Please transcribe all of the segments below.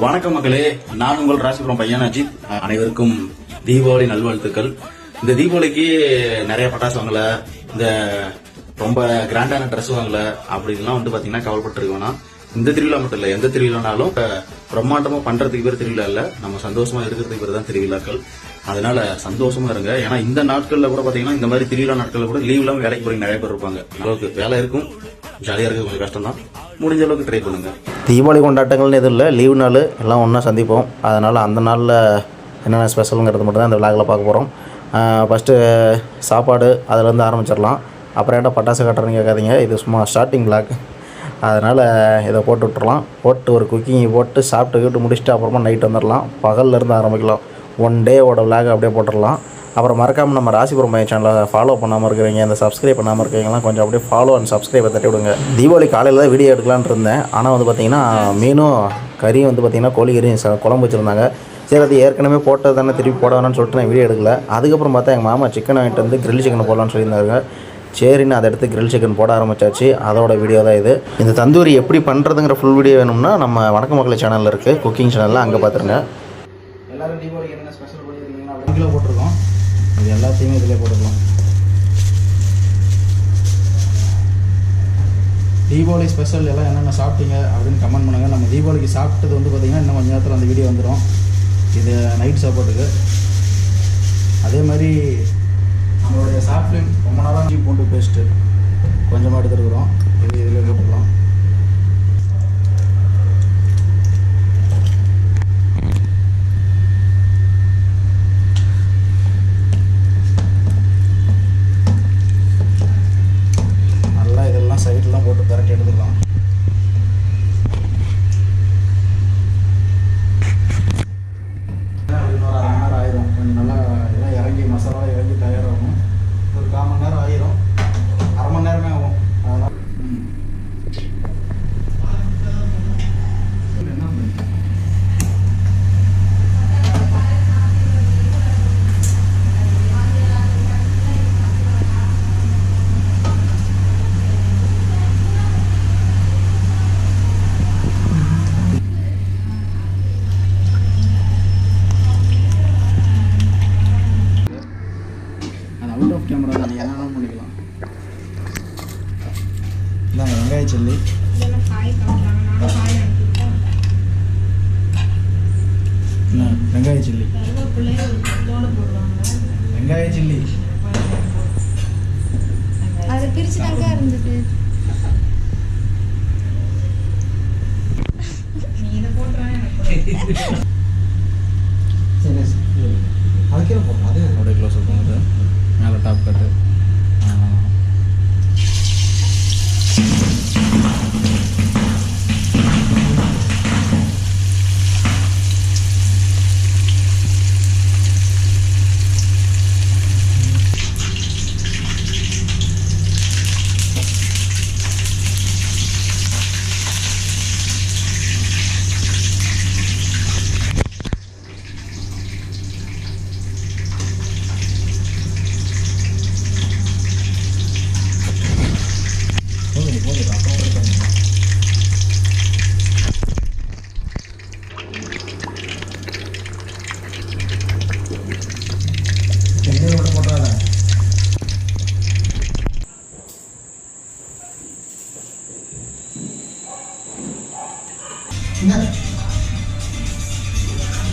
வணக்கம் மக்களே, நான் உங்கள் ராசிபுரம் பையன் அஜித். அனைவருக்கும் தீபாவளி நல்வாழ்த்துக்கள். இந்த தீபாவளிக்கு நிறைய பட்டாசு வாங்கல, இந்த ரொம்ப கிராண்டான ட்ரெஸ் வாங்கல அப்படின்லாம் வந்து பாத்தீங்கன்னா கவலைப்பட்டு இருக்கோம்னா, இந்த திருவிழா மட்டும் இல்ல, எந்த திருவிழானாலும் பிரம்மாண்டமா பண்றதுக்கு பேர் திருவிழா இல்ல, நம்ம சந்தோஷமா இருக்கிறதுக்கு பேர் தான் திருவிழாக்கள். அதனால சந்தோஷமா இருங்க. ஏன்னா இந்த நாட்கள்ல கூட பாத்தீங்கன்னா, இந்த மாதிரி திருவிழா நாட்கள்ல கூட லீவ் இல்லாம வேலைக்கு போறீங்க நிறைய பேர் இருப்பாங்க. அளவுக்கு வேலை இருக்கும், ஜாலியாக இருக்க கொஞ்சம் கஷ்டம் தான், முடிஞ்ச அளவுக்கு ட்ரை பண்ணுங்கள். தீபாவளி கொண்டாட்டங்கள்னு எதுவும் இல்லை, லீவு நாள் எல்லாம் ஒன்றா சந்திப்போம். அதனால் அந்த நாளில் என்னென்ன ஸ்பெஷலுங்கிறது மட்டும் தான் இந்த விளாகில் பார்க்க போகிறோம். ஃபஸ்ட்டு சாப்பாடு அதிலேருந்து ஆரம்பிச்சிடலாம். அப்புறம் ஏன்டா பட்டாசு கட்டுறேன்னு கேட்காதீங்க, இது சும்மா ஸ்டார்டிங் விளாக். அதனால் இதை போட்டு விட்டுறலாம். போட்டு ஒரு குக்கிங்கை போட்டு சாப்பிட்டு முடிச்சுட்டு அப்புறமா நைட் வந்துடலாம். பகல்லேருந்து ஆரம்பிக்கலாம். ஒன் டேவோட விளாக் அப்படியே போட்டுடலாம். அப்புறம் மறக்காமல் நம்ம ராசிபுரம் பையன் சேனலை ஃபாலோ பண்ணாமல் இருக்கிறீங்க, இந்த சப்ஸ்கிரைப் பண்ணாமல் இருக்கீங்கலாம் கொஞ்சம் அப்படியே ஃபாலோ அண்ட் சப்ஸ்கிரைபை தட்டி விடுங்க. தீபாவளி காலையில் தான் வீடியோ எடுக்கலான்னு இருந்தேன். ஆனால் வந்து பார்த்திங்கன்னா மீனும் கறியும் வந்து பார்த்திங்கன்னா கோழி கறியும் குழம்பு வச்சுருந்தாங்க. சரி, அது ஏற்கனவே போட்டது தானே திருப்பி போட வேணான்னு சொல்லிட்டு நான் வீடியோ எடுக்கல. அதுக்கப்புறம் பார்த்தா எங்கள் மாமா சிக்கன் வாங்கிட்டு வந்து கிரில் சிக்கன் போடலான்னு சொல்லியிருந்தாங்க. சரின்னு அதை எடுத்து கிரில் சிக்கன் போட ஆரம்பிச்சாச்சு. அதோட வீடியோ தான் இது. இந்த தந்தூரி எப்படி பண்ணுறதுங்கிற ஃபுல் வீடியோ வேணும்னா நம்ம வணக்க மக்கள் சேனலில் இருக்குது, குக்கிங் சேனலில், அங்கே பார்த்துருங்க. எல்லோரும் தீபாவளிக்கு என்னென்ன ஸ்பெஷல் பண்ணியிருக்கீங்கன்னா 1 கிலோ போட்டிருக்கோம். இது எல்லாத்தையுமே இதிலே போட்டுக்கலாம். தீபாவளி ஸ்பெஷல் எல்லாம் என்னென்ன சாப்பிட்டீங்க அப்படின்னு கமெண்ட் பண்ணுங்கள். நம்ம தீபாவளிக்கு சாப்பிட்டது வந்து பார்த்திங்கன்னா இன்னும் கொஞ்சம் நேரத்தில் அந்த வீடியோ வந்துடும். இது நைட் சாப்பாட்டுக்கு. அதே மாதிரி நம்மளுடைய சாப்பிட்லின் ரொம்ப நாளாக இஞ்சி பூண்டு பேஸ்ட்டு கொஞ்சமாக எடுத்துருக்குறோம். இது இதில் போட்டுக்கலாம். சைட்லாம் போட்டு பரட்டி எடுத்துக்கலாம். இன்னொரு 1/2 மணி நேரம் ஆயிரும். கொஞ்சம் நல்லா எல்லாம் இறங்கி மசாலா இறங்கி தயாராகும். ஒரு 1/4 மணி நேரம் ஆயிரும், 1/2 மணி நேரமே ஆகும். அதனால் அவுட் ஆஃப் கேமரா தான், நீங்கள் என்னென்ன பண்ணிக்கலாம். இதாங்க வெங்காய சில்லி, வெங்காய சில்லி, வெங்காய சில்லி அது பிரிச்சு தாங்க இருந்துட்டு நீங்க போட்றானே எனக்கு சரி அதுக்கே போடுறோம். அதே அப்படியே க்ளோஸ் பண்ணுறது மேலே டாப் கட்டு.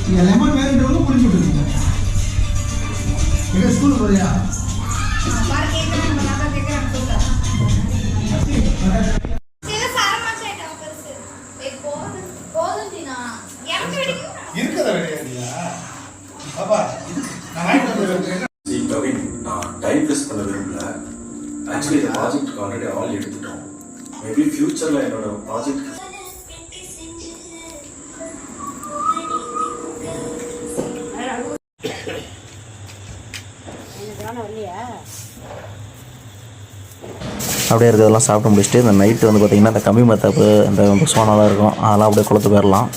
நீங்கள் லெமன் வேறுன்றவங்க புரிஞ்சு விட்டுருக்கீங்க. எங்கள் ஸ்கூலுக்கு வரையா இருக்கிறத வேண்டியா பாப்பா கவின், நான் டைம் வேஸ்ட் பண்ண விரும்பல. ஆக்சுவலி இந்த ப்ராஜெக்ட்டுக்கு ஆல்ரெடி ஆல் எடுத்துட்டோம். மேபி ஃபியூச்சரில் என்னோட ப்ராஜெக்ட் அப்படியே இருக்கிறதெல்லாம் சாப்பிட்டு முடிச்சுட்டு இந்த நைட்டு வந்து பார்த்திங்கன்னா இந்த கம்மி மத்தாப்பு இந்த புஷ்வானெல்லாம் இருக்கும், அதெல்லாம் அப்படியே குளத்து போயிடலாம்.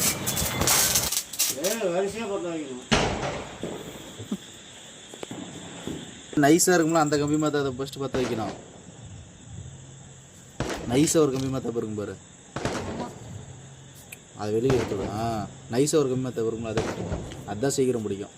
நைஸாக இருக்கும்ல அந்த கம்பி மத்தாப்பை ஃபஸ்ட்டு பற்ற வைக்கணும். நைஸாக ஒரு கம்பி மத்தாப்பு இருக்கும் பாரு, அது வெளியே எடுத்துடும். நைஸாக ஒரு கம்மியாக தவிர்க்குங்களா, அது அதுதான் சீக்கிரம் பிடிக்கும்.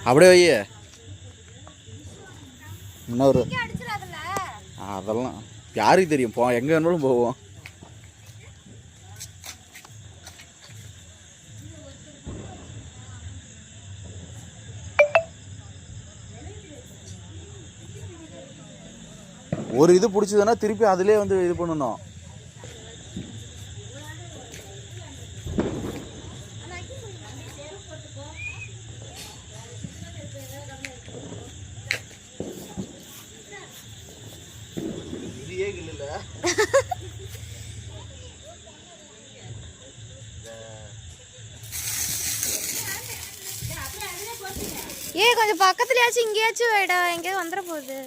அப்படியே வை. இன்னொரு அதெல்லாம் யாருக்கு தெரியும், போ எங்கே வேணாலும் போவோம். ஒரு இது பிடிச்சதுன்னா திருப்பி அதிலே வந்து இது பண்ணணும். ஏ கொஞ்சம் பக்கத்துலயாச்சும் இங்கேயாச்சும் வைடா, எங்கேயாவது வந்துட போகுது.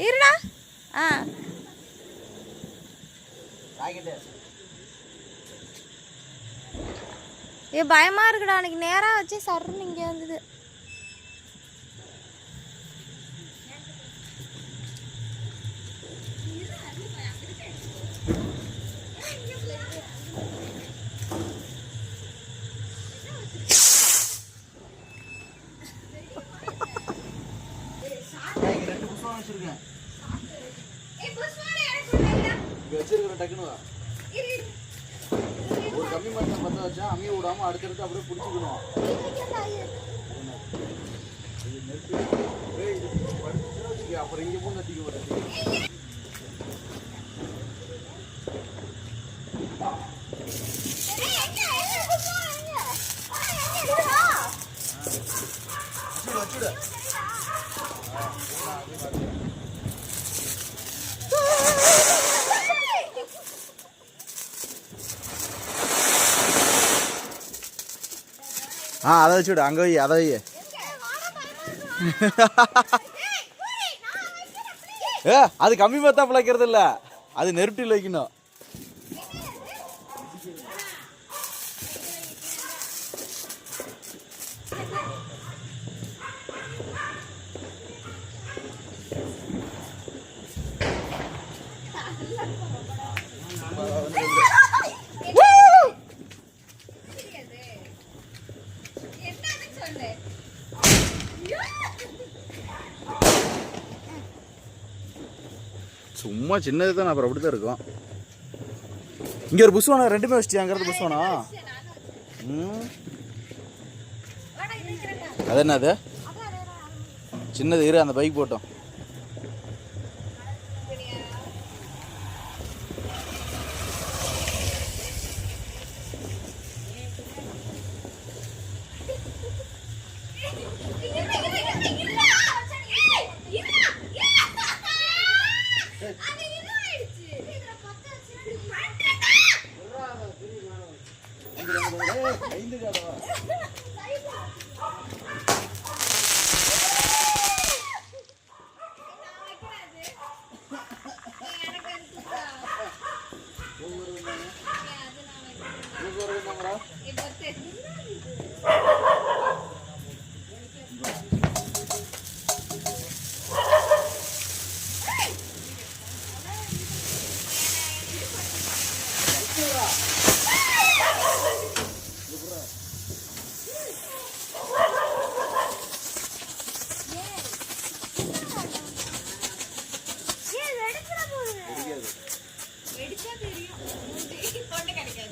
இருடா. ஏ பயமா இருக்குடா, அன்னைக்கு நேரா வச்சு சர்ன்னு இங்கே வந்தது. ஒரு கம்மி மரத்தை பற்ற வச்சா அம்மியை விடாம அடுத்தடுத்து அப்படியே பிடிச்சிக்கணும். அப்புறம் இங்கே போய் நட்டிக்க மாட்டேன். வச்சுட அதை வச்சுவிடு, அங்கே வை, அதை வை. அது கம்மி பார்த்தா பிழைக்கிறது இல்லை, அது நெருட்டில் வைக்கணும். சும்மா சின்னது தான், அப்புறம் அப்படி தான் இருக்கும். இங்கே ஒரு புஷ் வேணும், ரெண்டுமே வச்சுட்டு அங்கிறது புஷ் வேணும். அது என்னது சின்னது? இரு, அந்த பைக் போட்டோம்.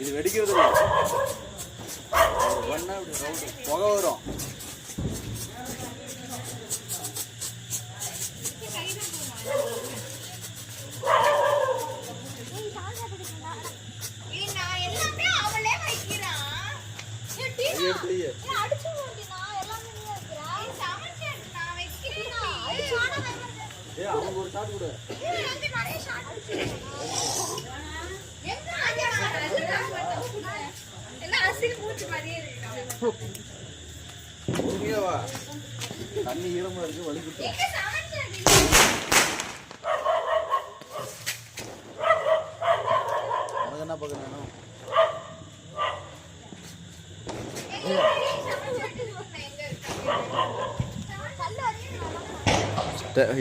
இது வெடிக்கிறது இல்லை, புகை வரும். பொறுமையாவா தண்ணி ஈரமா இருக்கு வலி குத்து. உனக்கு என்ன பார்க்க வேணும்?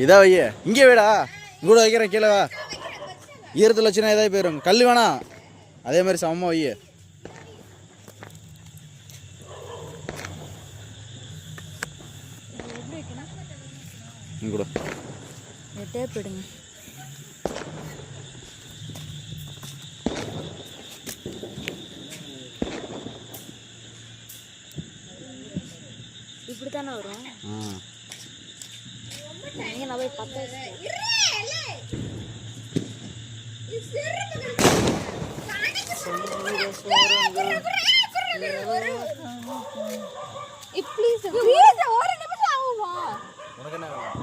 இதா வைய இங்கே வேடா கூட வைக்கிறேன் கீழே வா. ஈரத்தில் வச்சுனா ஏதாவது போயிடும். கல் வேணாம், அதே மாதிரி சமமாக வைய. கூட டேப் எடுங்க. இப்படித்தானே வரும். நீங்க நான் போய் பத்த ஒரு நிமிஷம் ஆகுமா? உனக்கு என்ன வேணும்?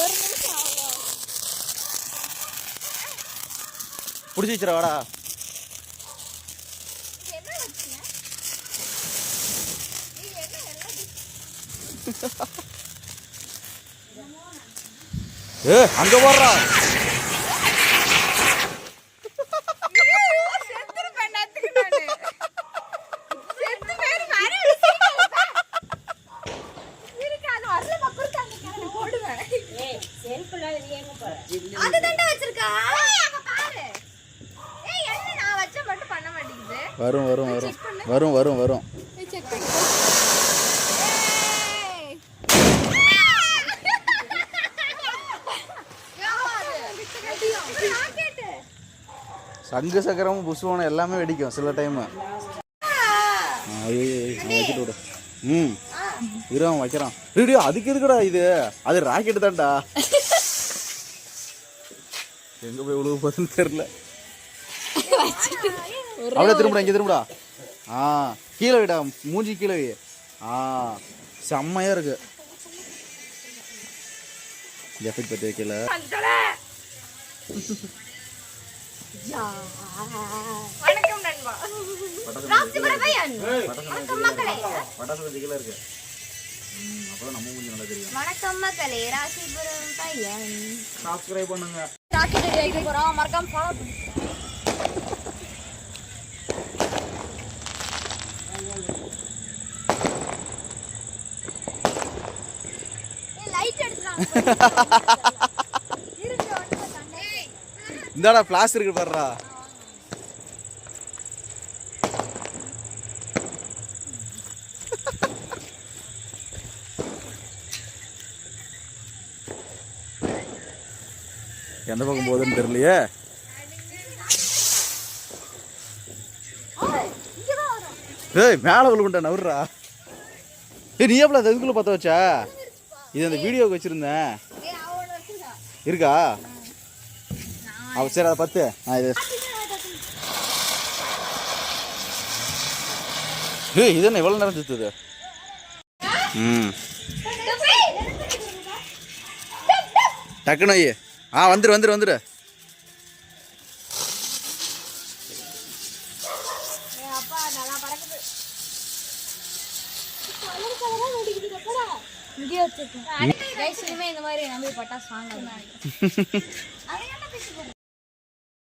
ஒரு நிமிஷம் ஆகுமா? பிடிச்சி வச்சுற வாடா. அங்க போடுறா. வரும் வரும் வரும் வரும் வரும் வரும். சங்கு சக்கரமும் புஷ்பம் எல்லாமே வெடிக்கும் சில டைம். வச்சுட்டு விடு. இருவன் வைக்கிறான். ரேடியோ அதுக்கு எதுக்குடா இது? அது ராக்கெட் தான்டா. எங்க போய் உழுவு போதுன்னு தெரியல. அப்படியே திரும்படா, இங்க திரும்படா. கீழே விடா, மூஞ்சி கீழே வை. செம்மையா இருக்கு. எஃபெக்ட் பத்தி வைக்கல. வணக்கம் நண்பா. பட்டாசு கொஞ்சம் கீழே இருக்கு. அப்பதான் நம்ம மூஞ்சி நல்லா தெரியும். வணக்கம் மக்களே, ராசிபுரம் பையன். சப்ஸ்கிரைப் பண்ணுங்க. ராக்கெட் ரெடி ஆகி போறோம், மறக்காம ஃபாலோ பண்ணுங்க. லைட் எடுத்துறாங்க. இருங்க வந்து தண்ணி. இந்தாடா ஃபிளாஷ் இருக்கு பாருடா. எந்த பக்கம் போகுதுன்னு தெரியலையே. ஏய் மேலே விழுண்டா நவுறா. நீ எவ்வளோ அதுக்குள்ள பற்ற வச்சா? இது அந்த வீடியோவுக்கு வச்சிருந்தேன். இருக்கா? அவ சரி அதை பத்து. இது இது என்ன எவ்வளோ நேரம் சுத்துது? டக்குனு வை. வந்துரு வந்துரு வந்துரு. இங்கே வச்சிருக்கேன். இந்த மாதிரி நம்பி பட்டாசு வாங்க.